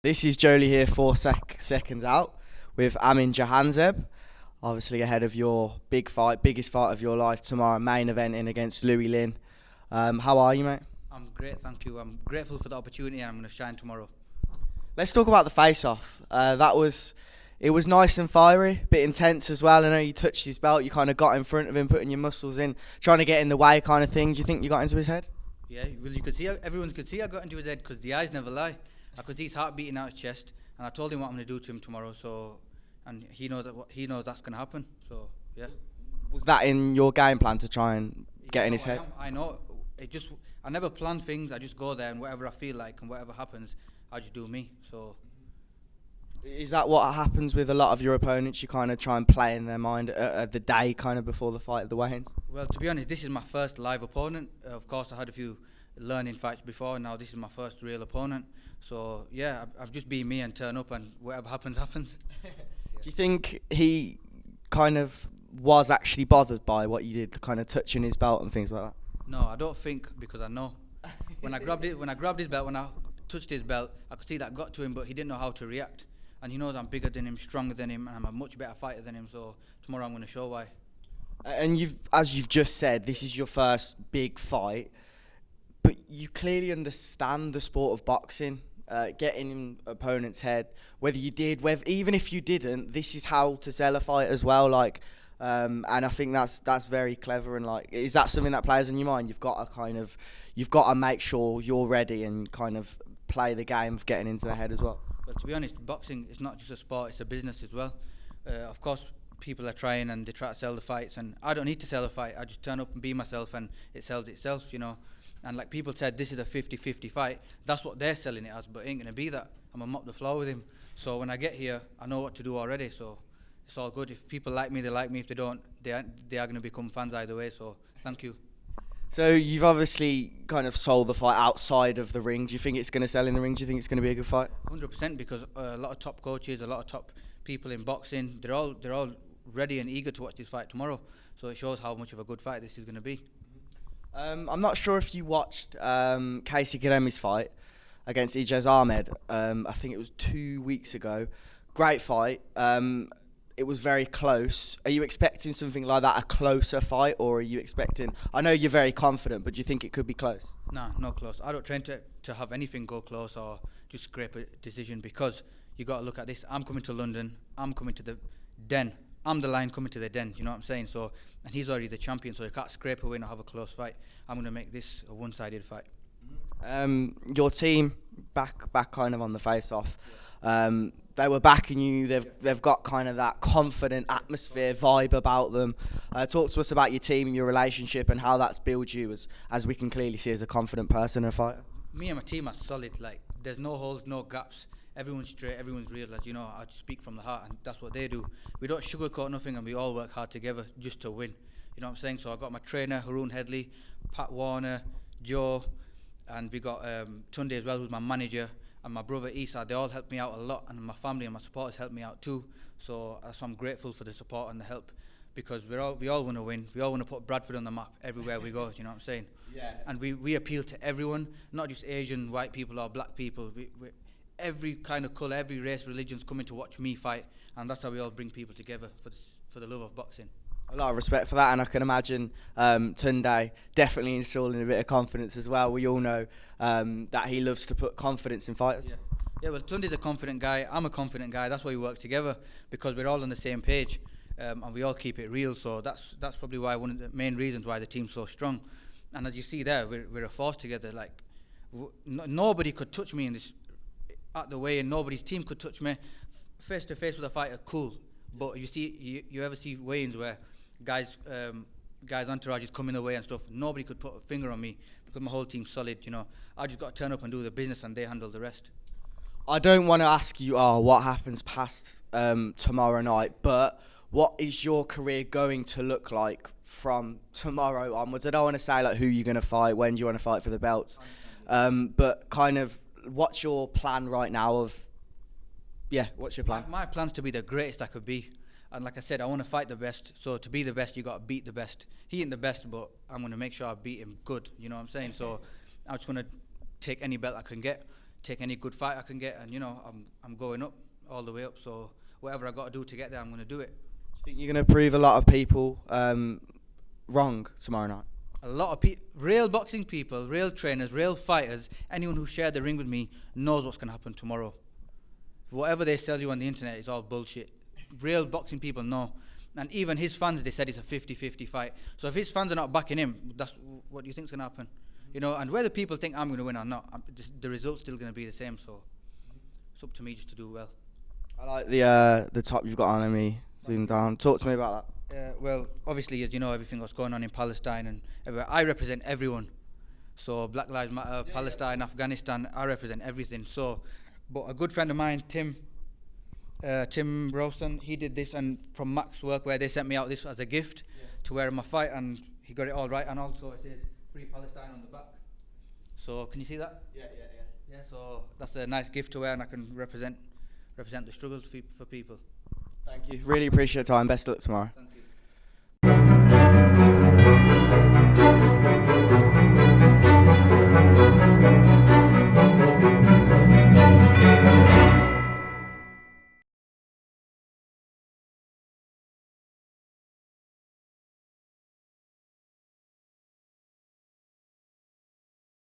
This is Joe Leigh here for Seconds Out with Amin Jahanzeb. Obviously ahead of your big fight, biggest fight of your life tomorrow, main eventing against Louie Lynn. How are you, mate? I'm great, thank you. I'm grateful for the opportunity and I'm going to shine tomorrow. Let's talk about the face-off. It was nice and fiery, a bit intense as well. I know you touched his belt, you kind of got in front of him, putting your muscles in, trying to get in the way kind of thing. Do you think you got into his head? Yeah, well, you could see, everyone could see I got into his head because the eyes never lie. I could see his heart beating out his chest, and I told him what I'm going to do to him tomorrow. And he knows that's going to happen. So yeah. Was that in your game plan to try and get in his head? I know. I never plan things. I just go there, and whatever I feel like and whatever happens, I just do me. So. Is that what happens with a lot of your opponents? You kind of try and play in their mind the day kind of before the fight of the weigh-ins? Well, to be honest, this is my first live opponent. Of course, I had a few learning fights before, and now this is my first real opponent. So, yeah, I've just been me and turn up, and whatever happens, happens. Yeah. Do you think he kind of was actually bothered by what you did, kind of touching his belt and things like that? No, I don't think, because I know. When I grabbed his belt, when I touched his belt, I could see that got to him, but he didn't know how to react. And he knows I'm bigger than him, stronger than him, and I'm a much better fighter than him. So tomorrow I'm going to show why. And as you've just said, this is your first big fight, but you clearly understand the sport of boxing, getting in opponent's head. Whether you did, even if you didn't, this is how to sell a fight as well. And I think that's very clever. And is that something that plays in your mind? You've got to make sure you're ready and kind of play the game of getting into the head as well. Well, to be honest, boxing is not just a sport, it's a business as well. Of course, people are trying and they try to sell the fights, and I don't need to sell a fight. I just turn up and be myself, and it sells itself, you know. And like people said, this is a 50-50 fight. That's what they're selling it as, but it ain't going to be that. I'm going to mop the floor with him. So when I get here, I know what to do already, so it's all good. If people like me, they like me. If they don't, they are going to become fans either way, so thank you. So you've obviously kind of sold the fight outside of the ring. Do you think it's going to sell in the ring? Do you think it's going to be a good fight? 100%, because a lot of top coaches, a lot of top people in boxing, they're all ready and eager to watch this fight tomorrow. So it shows how much of a good fight this is going to be. I'm not sure if you watched Casey Kademi's fight against Ijaz Ahmed. I think it was 2 weeks ago. Great fight. It was very close. Are you expecting something like that, a closer fight, or are you expecting... I know you're very confident, but do you think it could be close? Nah, not close. I don't train to have anything go close or just scrape a decision, because you got to look at this. I'm coming to London. I'm coming to the den. I'm the lion coming to the den, you know what I'm saying? So, and he's already the champion, so you can't scrape away and have a close fight. I'm going to make this a one-sided fight. Your team, back kind of on the face-off, they were backing you. They've got kind of that confident atmosphere, vibe about them. Talk to us about your team and your relationship and how that's built you as we can clearly see as a confident person and a fighter. Me and my team are solid. Like, there's no holes, no gaps. Everyone's straight, everyone's real. As you know, I just speak from the heart, and that's what they do. We don't sugarcoat nothing, and we all work hard together just to win. You know what I'm saying? So I got my trainer, Haroon Headley, Pat Warner, Joe, and we got Tunde as well, who's my manager, and my brother Isa. They all helped me out a lot, and my family and my supporters helped me out too. So I'm grateful for the support and the help, because we all want to win. We all want to put Bradford on the map everywhere we go. You know what I'm saying? Yeah. And we appeal to everyone, not just Asian, white people or black people. We every kind of colour, every race, religion's coming to watch me fight, and that's how we all bring people together for the love of boxing. A lot of respect for that, and I can imagine Tunde definitely installing a bit of confidence as well. We all know that he loves to put confidence in fighters. Yeah, well, Tunde's a confident guy. I'm a confident guy. That's why we work together, because we're all on the same page, and we all keep it real. So that's probably why one of the main reasons why the team's so strong. And as you see there, we're a force together. Like nobody could touch me in this at the way, and nobody's team could touch me face to face with a fighter. Cool, but you ever see weigh-ins where guys entourage is coming away and stuff? Nobody could put a finger on me, because my whole team's solid. You know, I just got to turn up and do the business, and they handle the rest. I don't want to ask you what happens past tomorrow night, but what is your career going to look like from tomorrow onwards? I don't want to say like who you're going to fight, when do you want to fight for the belts, but kind of what's your plan right now what's your plan? My plan's to be the greatest I could be. And like I said, I want to fight the best. So to be the best, you got to beat the best. He ain't the best, but I'm going to make sure I beat him good. You know what I'm saying? So I just want to take any belt I can get. take any good fight I can get, and I'm going up, all the way up. So whatever I got to do to get there, I'm going to do it. Do you think you're going to prove a lot of people wrong tomorrow night? A lot of real boxing people, real trainers, real fighters, anyone who shared the ring with me knows what's going to happen tomorrow. Whatever they sell you on the internet is all bullshit. Real boxing people know. And even his fans, they said it's a 50-50 fight. So if his fans are not backing him, that's what do you think's going to happen? And whether people think I'm going to win or not, the result's still going to be the same. So it's up to me just to do well. I like the top you've got on me. Zoom down. Talk to me about that. Well, obviously, as you know, everything that's going on in Palestine and everywhere, I represent everyone. So Black Lives Matter, Palestine, Afghanistan, I represent everything. So, but a good friend of mine, Tim Rowson, he did this, and from Mac's work, where they sent me out this as a gift to wear in my fight, and he got it all right, and also it says Free Palestine on the back. So can you see that? Yeah, so that's a nice gift to wear, and I can represent the struggle for people. Thank you. Really appreciate your time. Best of luck tomorrow. Thank you.